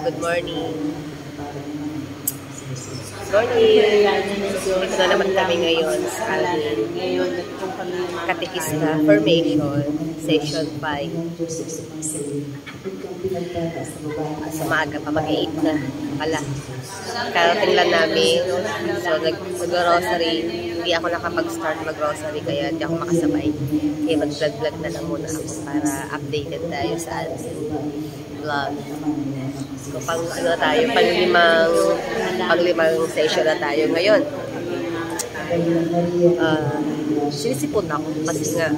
Good morning. Morning. Ito na naman kami ngayon sa Katekista Formation, Session 5. Sa maaga pa, mag-8 na. Pala. Karating lang namin. So, nag-grocery. Hindi ako nakapag-start mag-grocery, kaya hindi ako makasabay. Kaya mag-vlog-vlog na lang muna ako para updated tayo sa vlog. So, pang-limang session na tayo ngayon. Sinisipon ako kasi nga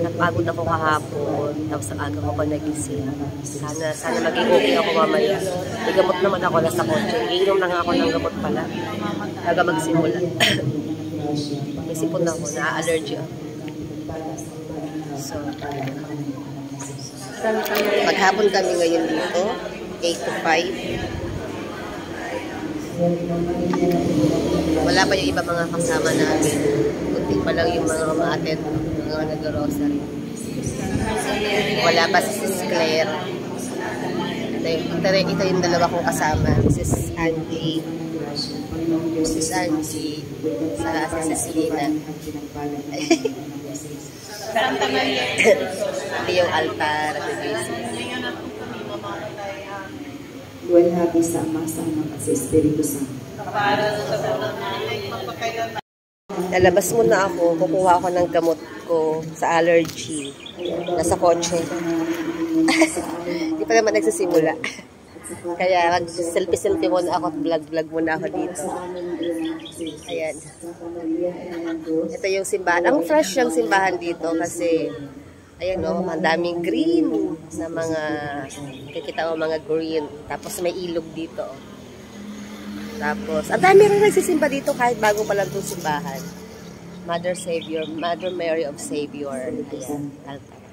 napagod ako kahapon, tapos ang aga ko pa nagising. Sana maging okay ako mamaya. May gamot naman ako nasa kotse. Iinom na nga ako ng gamot pala bago magsimula. May sipon ako, na-allergy ako. So, maghapon kami ngayon dito, 8 to 5. Wala pa yung iba mga kasama namin. Kunti pa lang yung mga umaattend, mga nag-grocery. Wala pa si Sis Claire. Ito yung dalawa kong kasama. Sis Angie. Sis Angie. Saka si Cecilina. Ito yung altar. Well, happy sama kasi Espiritu Santo. Lalabas muna ako, kukuha ako ng gamot ko sa allergy. Nasa kotse. Hindi pa naman nagsisimula. Kaya mag-selfie muna ako at vlog muna ako dito. Ayan. Ito yung simbahan. Ang fresh yung simbahan dito kasi ayan o, madaming green na mga, kikita mo mga green. Tapos may ilog dito. Tapos, ang dami rin nagsisimba dito kahit bago pa lang itong simbahan. Mother Mary of Savior. Ayan, altar.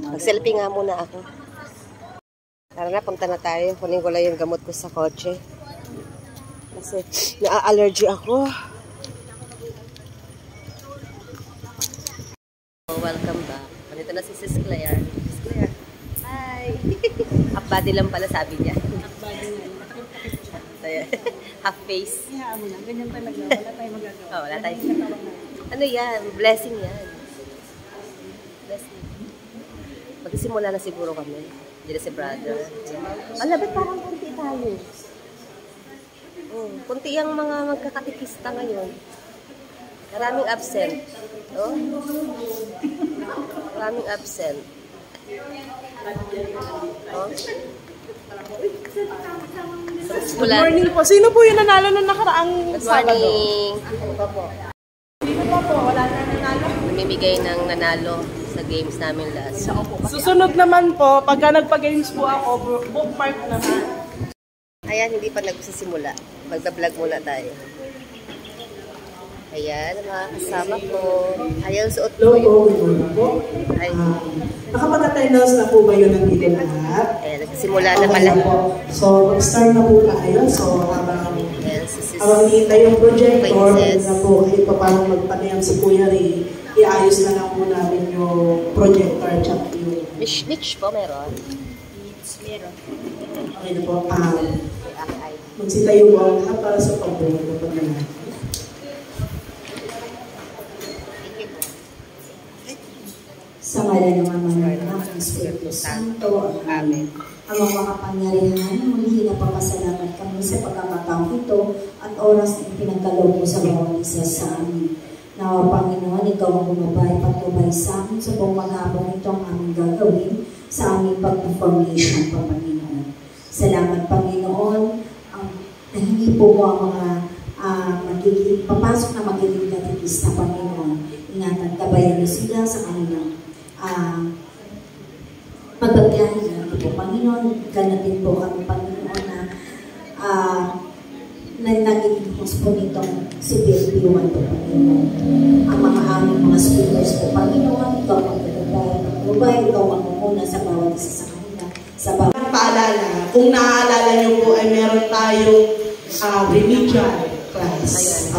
Mag-selfie nga muna ako. Tara na, punta na tayo. Kunin ko lang yung gamot ko sa kotse. Kasi, na-allergy ako. Welcome back. Nandito na si Sis Claire. Sis Claire. Hi! Half body lang pala sabi niya. Half body lang. Half face. Ihaan mo na. Ganyan talaga. Wala tayong magagawa. Oh, wala tayong. Ano yan? Blessing yan. Blessing. Magsisimula na siguro kami. Hindi na si brother. Ala, ba't parang kunti tayo? Kunti ang mga magkakatikista ngayon. Maraming absent. Oh? Maraming absent. Oh? Good morning po. Sino po yung nanalo nung nakaraang Sabado? Good morning. Ano pa po? Sino pa po? Wala na nanalo? Namimigay ng nanalo sa games namin last. Susunod naman po, pagka nagpa-games po ako, bookmark naman. Ayan, hindi pa nagsisimula. Magda-vlog muna tayo. Ayan, mga kasama ko. Ayan, suot ko yun. Ay. Nakapag-attendance na po ba yun ang dito lahat? Ayan, nagsimula na pala. So, mag-start na po tayo. So, habang hihintay yung projector, na po kayo pa parang magpanayam si Kuya Ray, iayos na lang po namin yung projector at yung... Niche po meron? Meron. Okay na po. Magsitayo po ang lahat para sa pag-board na pag-nalang. Sa ngalan ng Ama ng Espiritu Santo. Amen. Ang mga makapangyarihan, muli napapasalamat kami sa pagkakataong ito at oras na pinagkaloob mo sa bawat isa sa amin. Nawa, Panginoon, ikaw ang bumabay, patubay sa amin sa buong maghapon ito ang aming gagawin sa aming pag-formation pa, Panginoon. Salamat, Panginoon. Nahingi po mo ang mga papasok na magiging katikista, Panginoon. Ingatan, gabayan niyo sila sa kanilang magbabiyahe natin po, Panginoon. Ganatin po kami, Panginoon, na naging host po nitong si PLP1 po, Panginoon. Ang mga aming mga speakers po, Panginoon, ikaw magbabayan, ikaw magmumuna sa bawat isa sa kanila. Sa bawat paalala, kung naaalala niyo po ay meron tayong remedial class.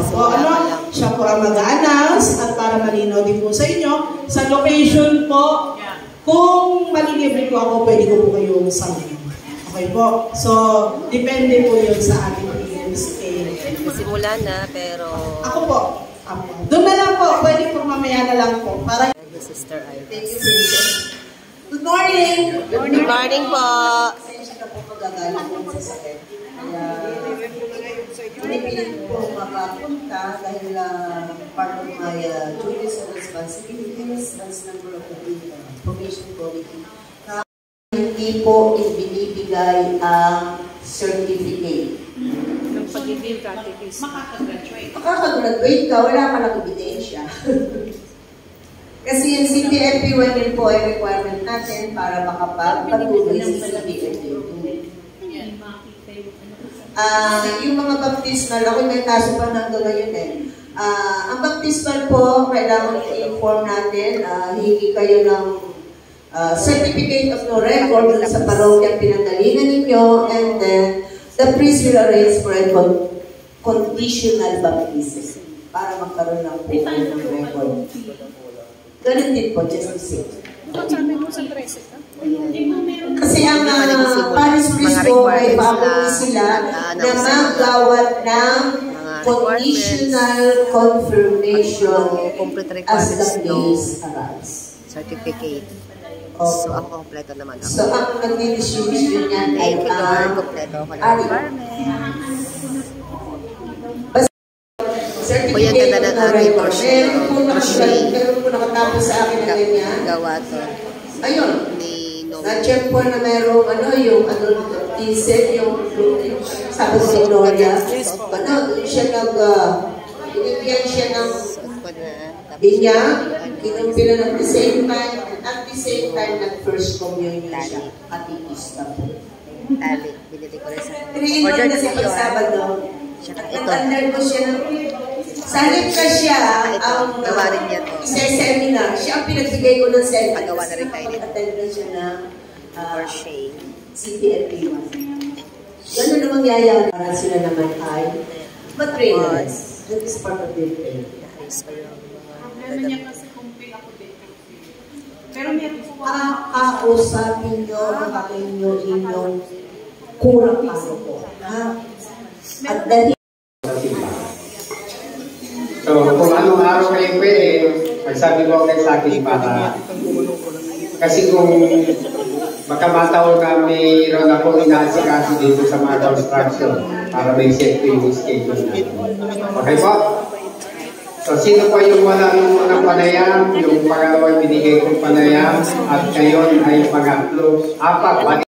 Siya po ang mag-a-announce at para malinaw din po sa inyo, sa location po, kung malilibre ko ako, pwede ko po kayong samahan. Okay po. So, depende po yun sa ating PMSA. Simula na, pero... Ako po. Doon na lang po. Pwede po mamaya na lang po. Para... Sister Ivy. Thank you, Princess. Good morning! Good morning po! Pasensya ka po magagalang po sa sakit. Kaya, pinipilit po makapunta dahil part of my duties and responsibilities as member of the Probation Committee. Hindi po ibinibigay ang certificate. Ng pagiging catechist. Makakagraduate ka, wala ka ng ebidensya. Kasi yung CPFP 1 din po ay requirement natin para makapagpatuloy sa CPFP 2. Yung mga baptismal, ako may kaso pa nandun na yun eh. Ang baptismal po, kailangan i-inform natin, hingi kayo ng certificate of no record sa parokyang pinanggalingan ninyo, and then the priest will arrange for a conditional baptism para magkaroon ng ng record. Ganun din po, just the same. Sabi mo sa preset, ha? Kasi ang Paris Priest po ay paabot sila na maggawat ng conditional confirmation as the days arise. Certificate. Okay. So, ako kompleto naman ako. So, ang nag-distribute niyan ay Thank you, Lord. Kompleto ako ng certificate ganda of ng aking record. crochet. Meron po nakatapos sa akin na ganyan. Gawa to. Ayun. Ni Nomi. Na-check po na merong yung t-set, yung sabi ko Gloria. Doon siya binigyan siya ng binyag, kinumpilan at the same time, at the same time, nag-first communion siya, katikista po. Tali. Binili ko rin sa Order na siya pag-Sabado. At nag-under ko siya ng... Salit ka siya, ang isa-seminar. Siya ang pinagbigay ko ng seminar. Pagawa na rin kayo nito. Attend na siya ng crochet. CPFP 1. Ganun na mangyayari para sila naman ay matrainers. That is part of their training. Problema niya kasi kung pila ko dito. Pero meron po Kausapin nyo, makakain nyo inyong kurang paso po. At dahil so, kung anong araw kayo pwede, magsabi ko kayo sa akin para kasi kung makamataw na mayroon ako inaasikaso dito sa mga construction para may set yung schedule natin. Okay po? So, sino po yung wala nung unang panayam, yung pangalawang binigay kong panayam, at ngayon ay pangatlo, apat,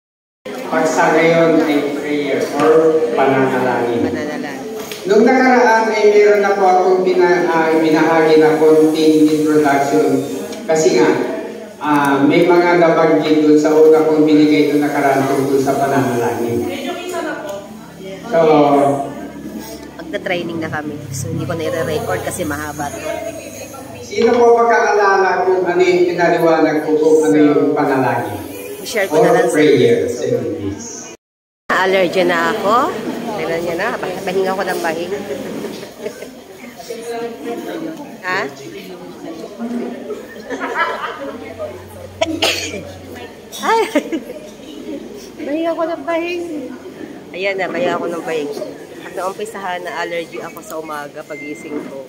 pagsa ngayon ay prayer or pananalangin. Nung nakaraan ay meron na po akong binahagi na konting introduction kasi nga may mga nabanggit doon sa una kong binigay doon nakaraan tungkol sa pananalangin. So, magta-training na kami. So, hindi ko na i-record kasi mahaba to. Sino po magkaalala kung ano yung pinaliwanag ko kung ano yung panalangin? I-share ko na lang sa prayer. Allergy na ako. Tignan niyo na. Pahinga ko ng bahing. Ha? Ay! Pahinga ko ng bahing. Ayan na, pahinga ko ng bahing. At naumpisahan na allergy ako sa umaga pagising ko.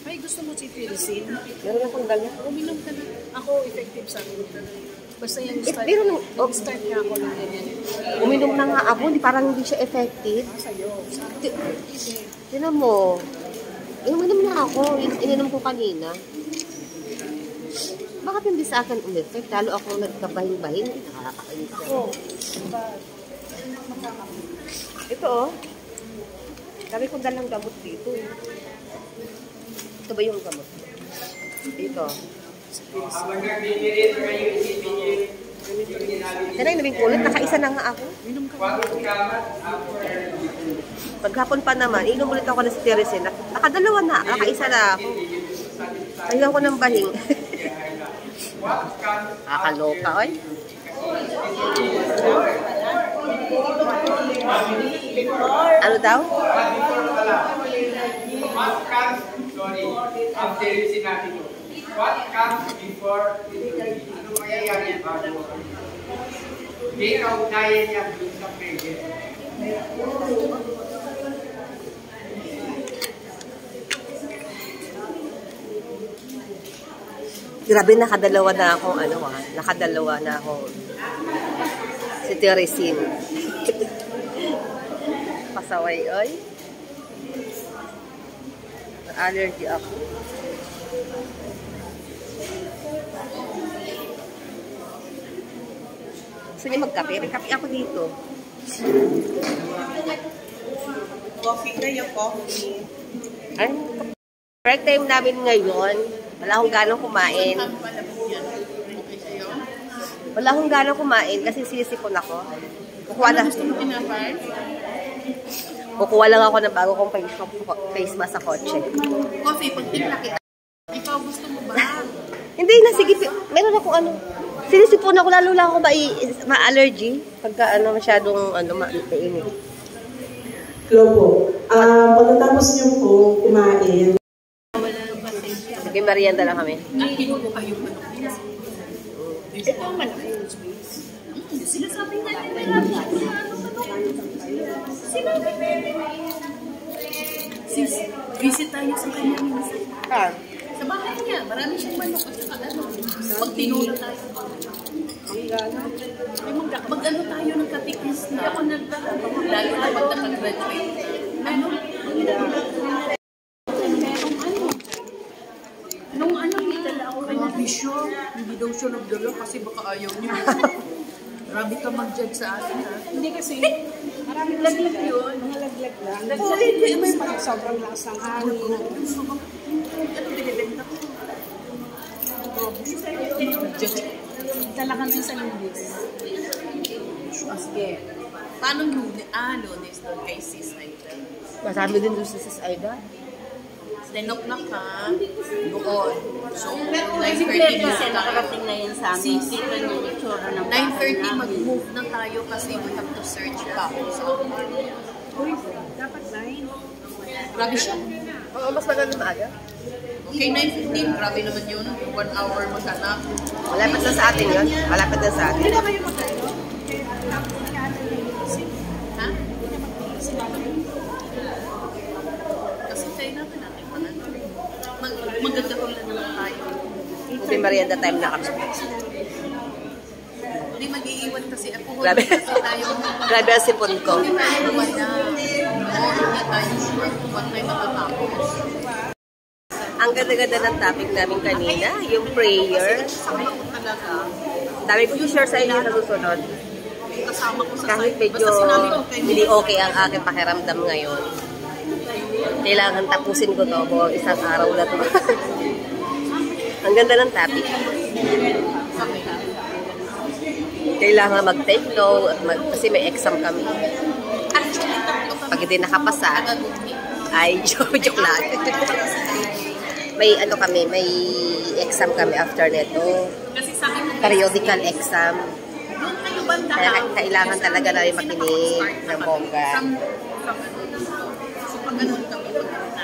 Ay, gusto mo si Philistine? Meron akong dala. Uminom ka na. Ako, effective sa akin. Basta yung start. Pero nung start niya ako ng ganyan. uminom na nga ako, parang hindi siya effective. Sa'yo. Tinan mo. Uminom na ako. Ininom ko kanina. Bakit hindi sa akin umeffect? Lalo ako nagkabahing-bahing. Nakakainis na. Oo. Ito oh. Sabi ko dalang gamot dito. Ito ba yung gamot? Dito. Kaya yung nabing kulit, nakaisa na nga ako. Paghapon pa naman, inom ulit ako ng Sterisin. Nakadalawa na, nakaisa na ako. Ayaw ko ng bahing. Nakakaloka, oy. Ano daw? What comes, sorry, after sinabi ko. What comes before? Ano mangyayari bago? Hindi ka kaya niya sa pwede. Grabe, nakadalawa na akong nakadalawa na akong si Teresin. Pasaway, oy. Allergy ako. Gusto niya magkape? May kape ako dito. Coffee kayo, coffee. Ay, break time namin ngayon. Wala akong ganong kumain. Wala akong ganong kumain kasi sinisipon ako. Kukuha lang ako ng bago kong face mask sa kotse. Coffee, pag timpla kita. Ikaw gusto mo ba? Hindi na, sige. Meron akong sinisipon ako, lalo lang ako ma-allergy. Pagka masyadong mainit. Hello po. Pagkatapos niyo po kumain, sige, merienda lang kami. Kinukuha yung manok nila. Ito ang manok. Sinasabi nga nila sis, visit tayo sa kanya minsan. Sa bahay niya, marami siyang manok at saka pag tinula tayo. Mag-ano tayo ng katikis. Hindi ako nagdala. Lalo na pag nakagraduate. Nung nagdala ako kay Bisyo, hindi daw siya nagdala kasi baka ayaw niya. Marami ka mag-judge sa atin, ha? Hindi kasi, maraming laglag yun. Mga laglag lang. Laglag may sobrang lakas ng hangin. Ano binibenta ko? Dala kami sa Lunes. Sige. Paano Lunes? Lunes doon kay Sis Aida. Masami din doon sa Sis Aida. 10 o'clock ha? Doon. So, 9:30 kasi nakarating na yan sa amin. Kita niya yung tsura ng 9:30 mag-move na tayo kasi we have to search pa. So, dapat 9. grabe siya. Oo, mas maganda maaga. Okay, 9:15. Grabe naman yun. 1 hour maghanap. Malapit na sa atin yun. Malapit na sa atin. Hindi na kayo magkaino? Ha? Kasi kayo natin pala. Magkakaroon lang naman tayo. Kasi merienda time na kami. Hindi mag-iiwan kasi ako. Grabe. Kasi tayo. Grabe ang sipon ko. Hindi tayo wala. Hindi tayo sure kung ba't tayo matatapos. Ang ganda-ganda ng topic namin kanina, yung prayer. Kasama ko talaga. Dami ko i-share sa inyo sa susunod. Kasama ko sa Kahit site. medyo Basta sinabi ko kayo. hindi okay ang aking pakiramdam ngayon. Kailangan tapusin ko to buong isang araw na to. Ang ganda ng topic. Kailangan mag-take note kasi may exam kami. Actually, Pag hindi nakapasa, ay joke lang. May may exam kami after neto. kasi sa akin, Periodical exam. doon kayo banda Kaya lang. kailangan talaga namin makinig ng bongga. So, pag ganun kami,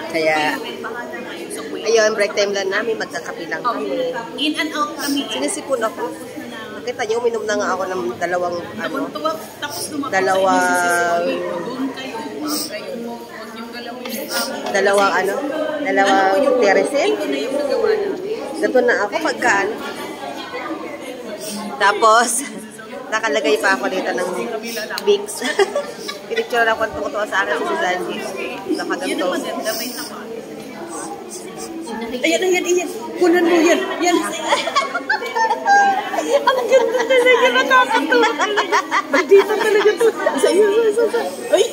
Kaya, bahala kayo sa kuya. ayun, break time lang namin, magkakapi lang kami. In and out kami. Sinisipon ako. Nakita niyo, uminom na nga ako ng dalawang, Tapos lumapos dalawang, doon kayo, kayo mo, huwag yung galawin yung amo. dalawang Teresin. Ito na yung nagawa namin. Dato na ako pagkaan. Tapos, nakalagay pa ako dito ng Vicks. Pinicture lang kung tumutuwa sa akin si Zanji. Yan Nakaganto. ang maganda, may tama. Ayan. Kunan mo yan. Yan. Ang ganda talaga. Nakakatawa talaga. Bandita talaga to. Isa. Ay!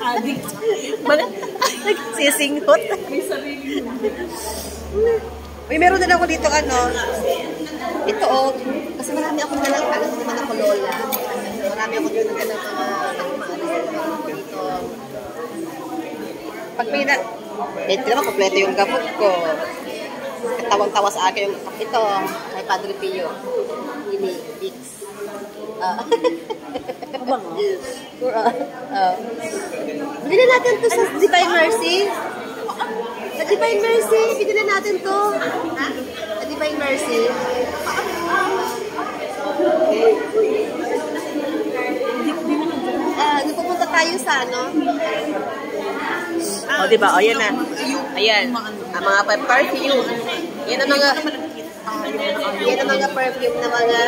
Adik. Nagsisinghot. May sarili mo. Uy, meron din ako dito ito kasi marami ako nalang naman ako lola. Marami ako dito ng dito. Pag may dito naman, kompleto yung gamot ko. Katawang-tawa sa akin yung ito, kay Padre Pio. Ini, Vicks. Bili natin to sa Divine Mercy. Sa Divine Mercy, bili natin to. Sa Divine Mercy. isa, no? O, diba? O, yan na. Ayan. Ang mga perfume. Yan ang mga... Yan ang mga perfume na mga...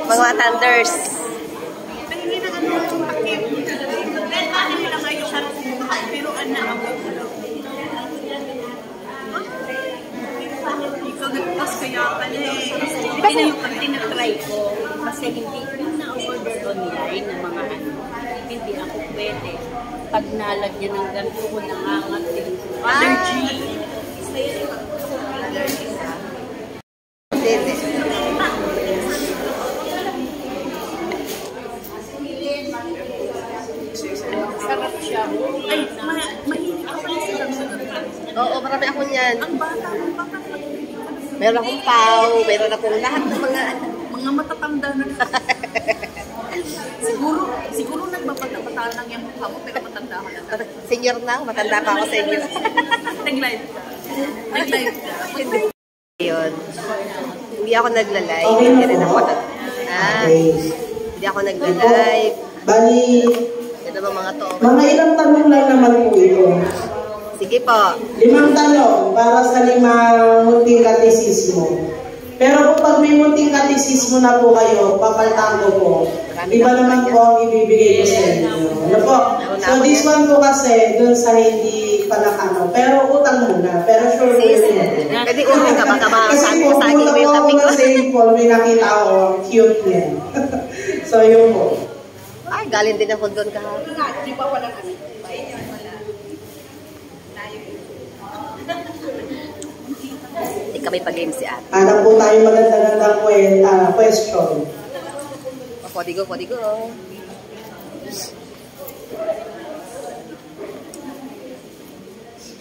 mga thunders. Hindi na ano yung pakip. Dahil paano nila ngayon pero na ako. Ikaw nagpas kaya pala eh. Hindi na yung tinatry ko. Kasi hindi ko na-order online ng mga ano. Hindi ako pwede. Pag nalagyan ng ganito ko nangangating. Allergy. Hindi. Sarap siya. Ay, mahilig ako pala sa sarap. Oo, marami ako niyan. Ang bata. Meron akong pau, meron akong lahat ng mga... Mga matatanda na. siguro nagbabata-bata lang yung mukha mo, pero matanda ka na. Senior na, matanda pa ako senior. Nag-live ka. Yun. Hindi ako nagla-live. Hindi rin ako hindi ako nagla-live. Bali, Ito ba mga to? mga ilang tanong lang naman po ito. Sige po. 5 tanong para sa 5 munting katisismo. Pero kung pag may munting katisismo na po kayo, papaltan ko po. Iba naman po ang ibibigay ko sa inyo. Ano po? So this one po kasi, dun sa hindi palakano. Pero utang muna. Pero sure po yun. Kasi utang ka, baka Kasi masagin mo yung tabi ko. Kasi po, may nakita ako, cute yan. So yun po. Ay, galing din ako doon kahapon. Di ba wala kami? Hindi kami pa-game si ate. Anak po tayo maganda-gandang question. Pwede ko.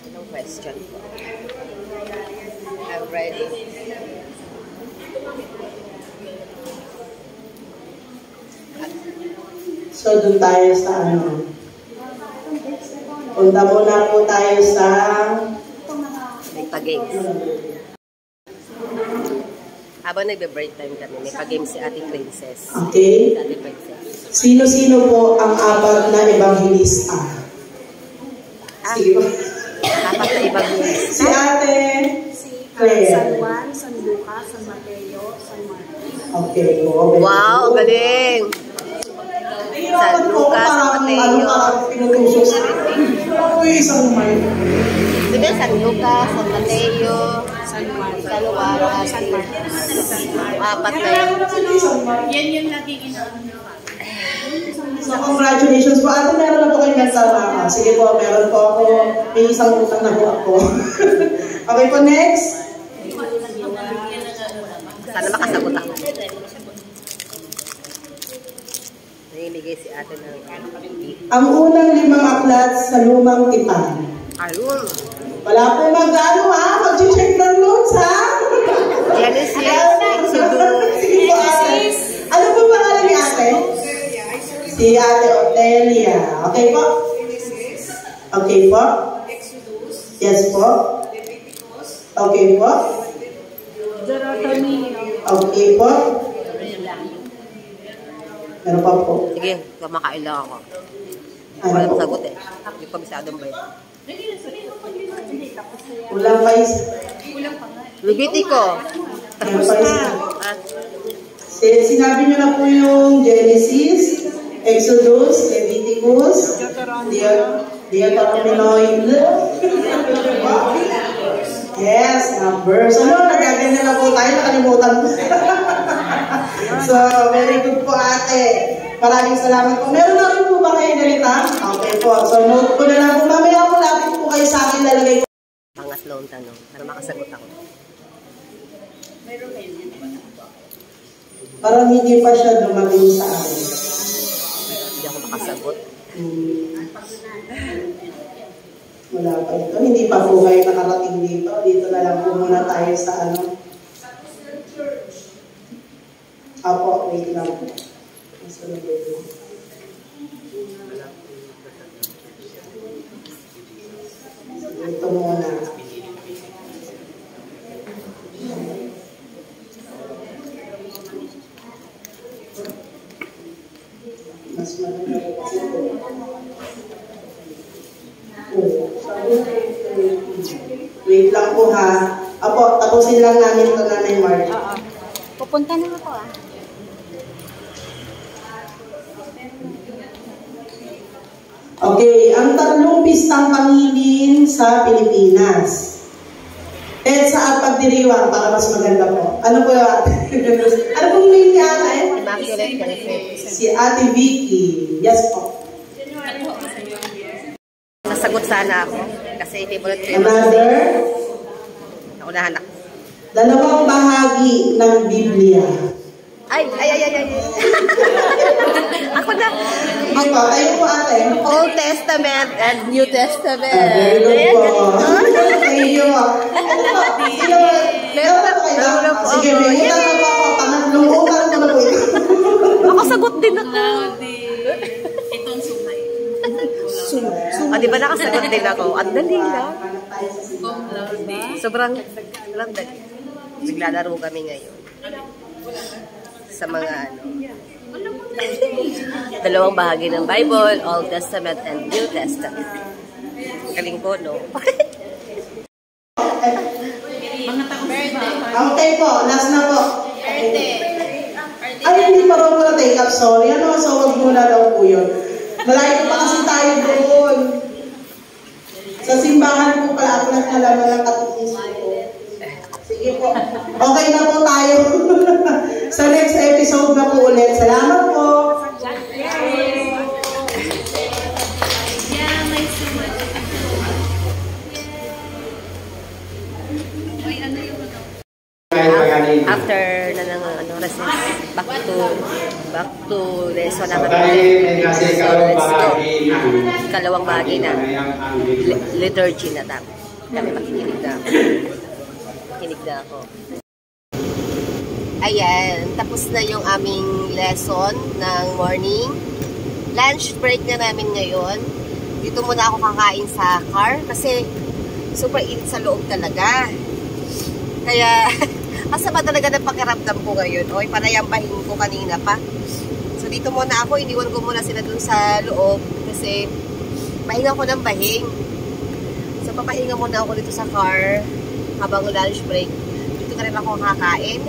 Anong question po? I'm ready. So, doon tayo sa ano. Punta muna po tayo sa... May pa-games. Habang nagbe-break time kami, may pa-game si Ate Princess. Okay. Ate Princess. Sino-sino po ang 4 na evangelista? Sige po. 4 na evangelista. Si Ate Claire. San Juan, San Lucas, San Mateo, San Marcos. Okay po. Wow, galing! San Lucas, San Mateo. Pinutusok sa Uy, isang may. Sige, San Lucas, San Mateo, San Juan. San Juan, San Marcos. 4 na yun. Yan yung laging inaano nyo. So, congratulations po. Ate, meron na po kayong mental na. Sige po, meron po ako. May isang utang na po ako. Okay po, next. Sana makasagot ako. Naimigay si ate ng... Ang unang 5 aklat sa lumang tipan. Ayun. Wala po mag-ano ha? Mag-check ng notes ha? Genesis, Exodus. Sige po, ate. Ano po pangalan ni ate? Si Ate Otelia. Okay po? Okay po? Yes po? Okay po? Okay po? Meron pa po. Sige, kumakain lang ako. Ano Walang po? sagot eh. Hindi ko masyadong ba yun. Ulang pa isa. Lubiti ko. Meron pa isa. Ah, Sinabi niyo na po yung Genesis, Exodus, Leviticus, Deuteronomy. Yes, numbers. Ano, nagaganda na po tayo, nakalimutan po. So, very good po ate. Maraming salamat po. Meron na rin po ba kayo ganita? Okay po. So, note ko na lang po. Mamaya po lapit po kayo sa akin, lalagay ko. pangatlong tanong para makasagot ako. Parang hindi pa siya dumating sa akin. Hindi ako makasagot. Wala pa ito. Hindi pa po kayo nakarating dito. Dito na lang po muna tayo sa ano. Apo, wait lang po. Masunod ito. Ito muna. Mas mas maganda po kasi po. Wait lang po ha. Apo, tapusin lang namin ito, Nanay Mark. Pupunta na ako Okay, ang 3 pistang pangilin sa Pilipinas. EDSA at pagdiriwang para mas maganda po. Ano po yung ano po yung name ni Ate? Immaculate Conception. Si Ate Vicky. Yes po. Nasagot sana ako. Kasi favorite ko yung Another? naunahan ako. 2 bahagi ng Biblia. Ay. Ako na. Sige po, tayo po ate. Old Testament and New Testament. Very good po. Thank you po. Sige, may utang na po ako. Pangatlong utang ko na po ito. Ako sagot din ako. Itong sumay. Di ba nakasagot din ako? Ang dali lang. Sobrang dali. Naglalaro kami ngayon. Sa mga 2 bahagi ng Bible, Old Testament and New Testament. Galing ko, no? Okay po, last na po. Ay, hindi pa raw muna take up, sorry. So wag muna daw po yun. Malayo pa kasi tayo doon. Sa simbahan po pala, ako nagkalaman ng katikismo po. Sige po. Okay na po tayo. Sa next episode na po ulit. Salamat po. After na ng recess, back to lesson na kami. Kalawang bahagi na. Liturgy na tapos. Kami makikinig na ako. Ayan, tapos na yung aming lesson ng morning. Lunch break na namin ngayon. Dito muna ako kakain sa car kasi super init sa loob talaga. Kaya, masama talaga ng pakiramdam ko ngayon. Okay, panayambahin ko kanina pa. So, dito muna ako. Iniwan ko muna sila dun sa loob kasi pahinga ko ng bahing. So, papahinga muna ako dito sa car habang lunch break. Dito na rin ako kakain.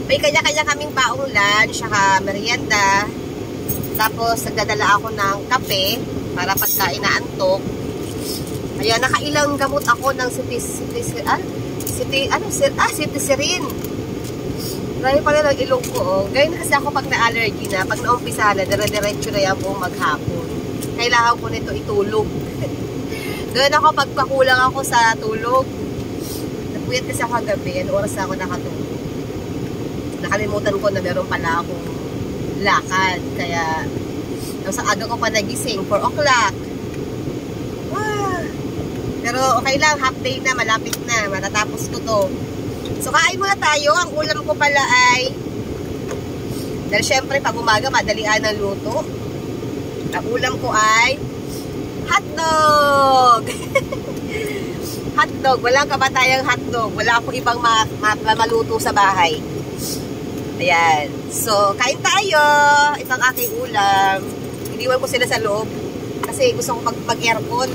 May kanya-kanya kaming baong lunch, saka merienda. Tapos, nagdadala ako ng kape para pagkain na antok. Ayan, nakailang gamot ako ng cetirizine. Dahil pala ng ilong ko, oh. Ganyan kasi ako pag na-allergy na, pag naumpisa na, dire-diretso na yan po maghapon. Kailangan ko nito itulog. Ganyan ako pag pakulang ako sa tulog. Nagpuyat kasi ako kagabi, ano oras na ako nakatulog. Nakalimutan ko na meron pala akong lakad. Kaya, sa aga ko pa nagising, 4 o'clock. Pero okay lang, half day na, malapit na, matatapos ko to. So, kain muna tayo. Ang ulam ko pala ay, dahil syempre, pag umaga, madalian ng luto. Ang ulam ko ay, hotdog! Hotdog. Walang kabatayang hotdog. Wala akong ibang maluto sa bahay. Ayan. So, kain tayo. Ito ang aking ulam. Iniwan ko sila sa loob. Kasi gusto ko mag-aircon.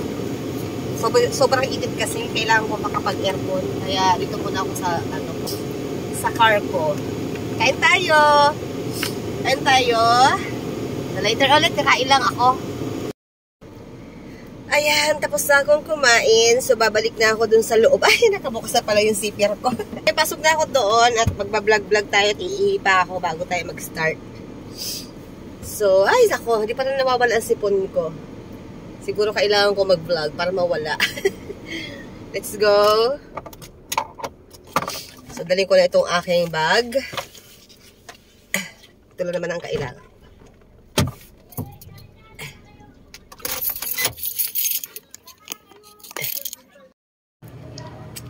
Sobrang init kasi. Kailangan ko makapag-aircon. Kaya dito muna ako sa car ko. Kain tayo. Kain tayo. So, later ulit, kakain lang ako. Ayan, tapos na akong kumain. So, babalik na ako dun sa loob. Ay, nakabukas na pala yung CPR ko. Pasok na ako doon at magbablog-vlog tayo at iipa ako bago tayo mag-start. So, ay, nako, hindi pa na nawawala ang sipon ko. Siguro kailangan ko mag-vlog para mawala. Let's go. So, dalhin ko na itong aking bag. Ito lang naman ang kailangan.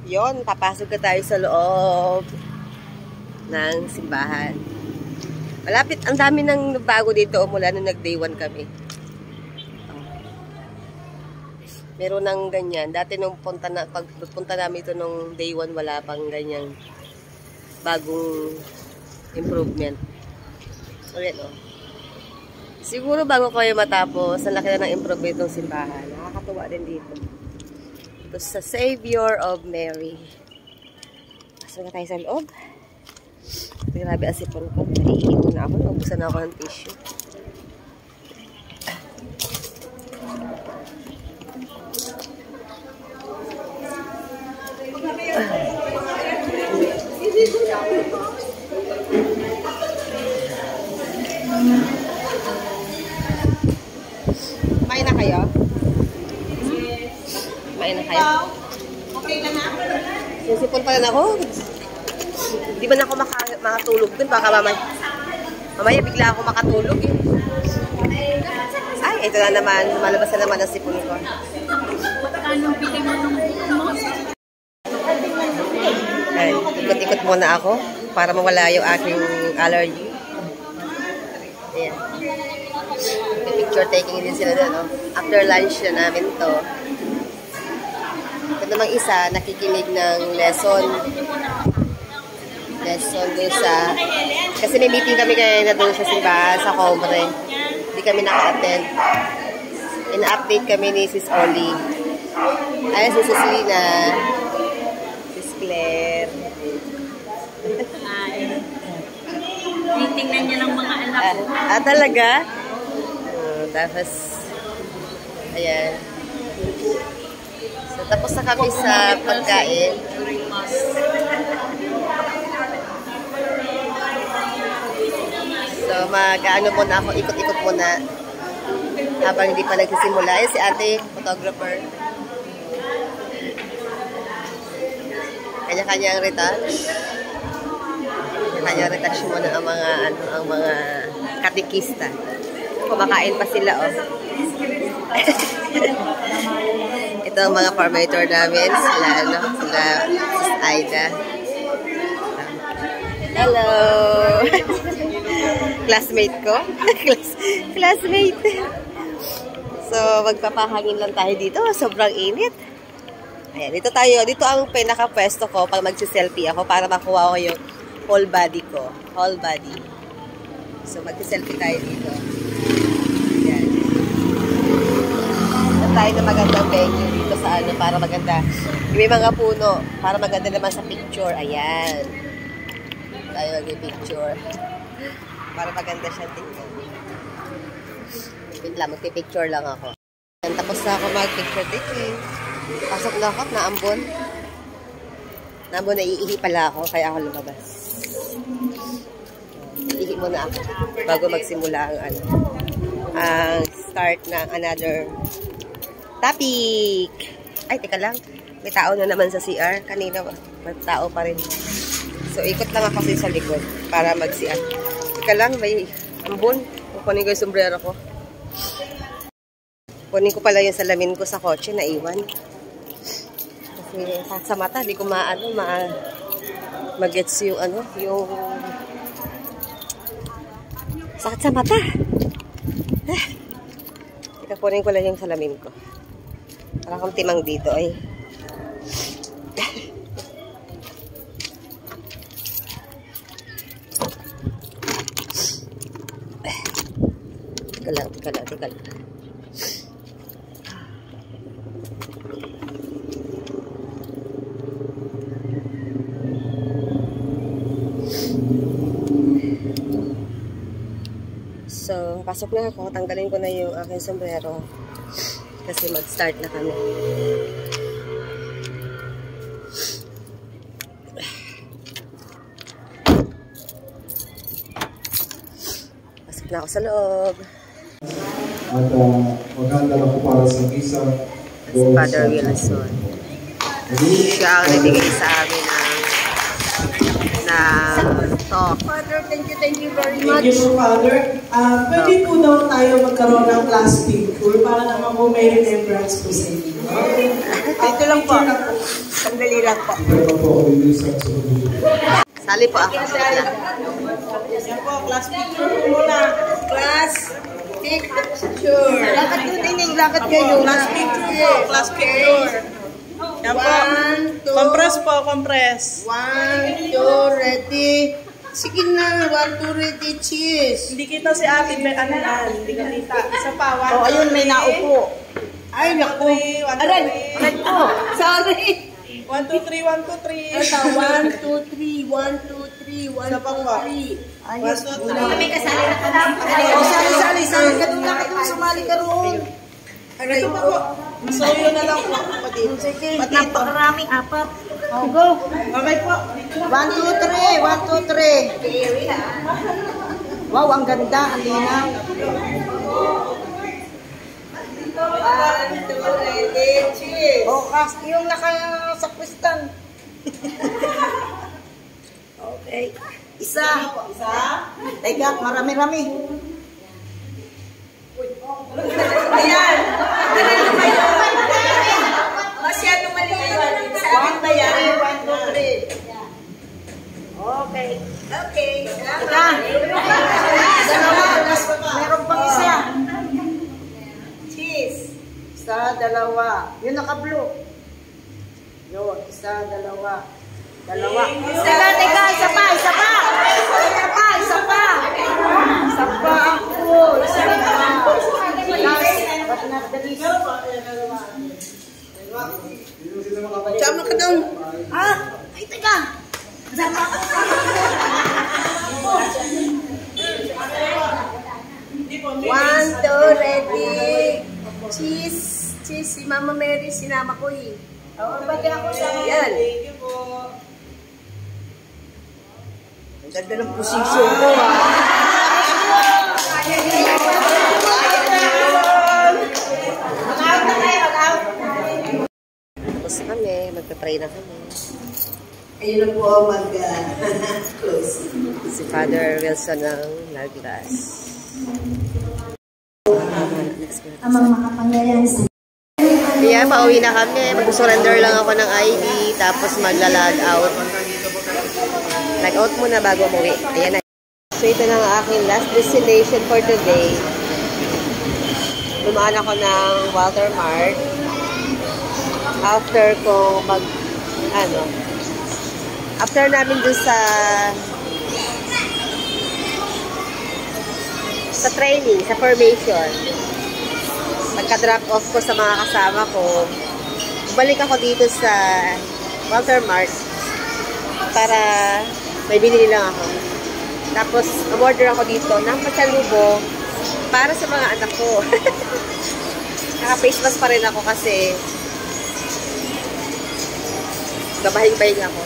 Yon, papasok ka tayo sa loob ng simbahan. Malapit, ang dami ng bago dito mula nung nag-day 1 kami. Meron ng ganyan. Dati nung pagpunta namin ito nung day 1, wala pang ganyang bagong improvement. Ulit, oh. Siguro bago kayo matapos, ang laki na ng improvement ng simbahan. Nakakatuwa din dito. Ito sa Savior of Mary. Pasok na tayo sa loob. Grabe ang sipon ko. Naiiwan na ako. Naubusan na ako ng tissue. Kumain na kayo? Kumain na kayo? Okay ka na? Sisipon pa rin ako. Hindi ba na ako makatulog dun? Baka mamaya bigla ako makatulog eh. Ay, ito na naman. Lumalabas na naman ang sipon ko. Anong bili mo nung Ay, ikot-ikot muna ako para mawala yung aking allergy. Ayan. Picture taking din sila doon, no? After lunch na namin to. Ito namang isa, nakikinig ng lesson dun sa... Kasi may meeting kami ngayon na doon sa simbahan, sa Combre. Hindi kami naka-attend. In-update kami ni Sis Oli. Ayan si Sis Lina. Sis Claire. titingnan niya ng mga anak ko? Talaga? Tapos, ayan. So, tapos na kami sa pagkain. So, mag-ano muna ako, ikot-ikot muna. Habang hindi pa nagsisimula. Ayan si ate, photographer. Kanya-kanyang retouch. Kanya-kanyang retouch muna ang mga katikista. Kumakain pa sila, oh. Ito ang mga formator namin. Sila Sis Aida. Hello! Classmate ko. Classmate. So, magpapahangin lang tayo dito. Sobrang init. Ayan, dito tayo. Dito ang pinaka-pwesto ko pag magsiselfie ako para makuha ko yung whole body ko. Whole body. So, magsiselfie tayo dito. Ayan. Dito tayo na magandang venue dito sa para maganda. May mga puno para maganda naman sa picture. Ayan. Tayo mag-picture. Para maganda siya dito. Wait lang, magpipicture lang ako. Tapos na ako mag-picture dito eh. Pasok na ako, naambon. Naambon, naiihi pala ako, kaya ako lumabas. Iihi muna ako bago magsimula ang start ng another topic. Ay, teka lang. May tao na naman sa CR. Kanina, may tao pa rin. So, ikot lang ako sa likod para mag-CR. Teka lang, may ambon. Kukunin ko yung sombrero ko. Kunin ko pala yung salamin ko sa kotse, naiwan. Kasi sa mata, di ko mag-gets yung yung sakit sa mata. Teka, kunin ko lang yung salamin ko. Para akong timang dito, ay. Teka lang. So, pasok na ako. Tanggalin ko na yung aking sombrero. Kasi mag-start na kami. Pasok na ako sa loob. At maghanda ako para sa misa. Si Father Wilson. Siya ang nagbigay sa amin ng talk. Father, thank you very much. Thank you, Father. Pwede po daw tayo magkaroon ng class picture para naman po may remembrance po sa inyo. Ito lang po. Sandali lang po. Sali po ako. Yan po, class picture po muna. Class picture. Lakad nyo din, lakad kayo. Class picture. Class picture. Yan po. Compress po, compress. 1, 2, ready. Sige na, 1, 2, ready, cheese. Hindi kita si ate, may ano na, hindi ka kita. Isa pa, 1, 2, Oh, ayun, may naupo. Ay, naku. 1, 2, 3. Aray po. Sorry. 1, 2, 3, 1, 2, 3. Ito, 1, 2, 3, 1, 2, 3, 1, 2, 3. Isa pa po. Ayos. 1, 2, 3. May kasali na kami. Oh, sali ka doon ka doon. Sumali ka roon. Ito pa po. So, yun na lang po. Sige, napakaraming apat. Oh, go. Okay po. 1, 2, 3. 1, 2, 3. Wow, ang ganda. Ang linaw. 1, 2, ready, cheese. Oh, yung nakasakwistan. Okay. Isa. Teka, marami-rami. Ayan. Masyadong maliit. Saan ba yan? 1, 2, 3. Okay. Okay. Teka. Dalawa. Meron pang isa. Cheese. Isa, dalawa. Yung naka-blue. Yun. Isa, dalawa. Dalawa. Teka. Isa pa. Isa pa. Isa pa ako. Isa pa. Last but not the least. Sama ka doon. Ay, teka. Sama ako. One, two, ready. Cheese. Cheese. Si Mama Mary, sinama ko eh. Pati ako sa Yan. Ang ganda ng posisyon ko ha. Tapos kami, magpa-pray na kami. Ayun na po mag-close. Si Father Wilson ng Naglas. Ang mga makapangyarihan sa Kaya pauwi na kami. Mag-surrender lang ako ng ID. Tapos magla-log out. Log out muna bago umuwi. Ayan na. So ito na ang aking last destination for today. Dumaan ako ng Walter Mart. After ko after namin dun sa training, sa formation, pagka-drop off ko sa mga kasama ko, balik ako dito sa Walter Mart para may binili lang ako. Tapos, umorder ako dito ng pasalubong para sa mga anak ko. Naka-face mask pa rin ako kasi gabahing-bahing ako.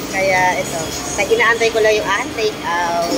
Kaya ito, inaantay ko lang yung take out.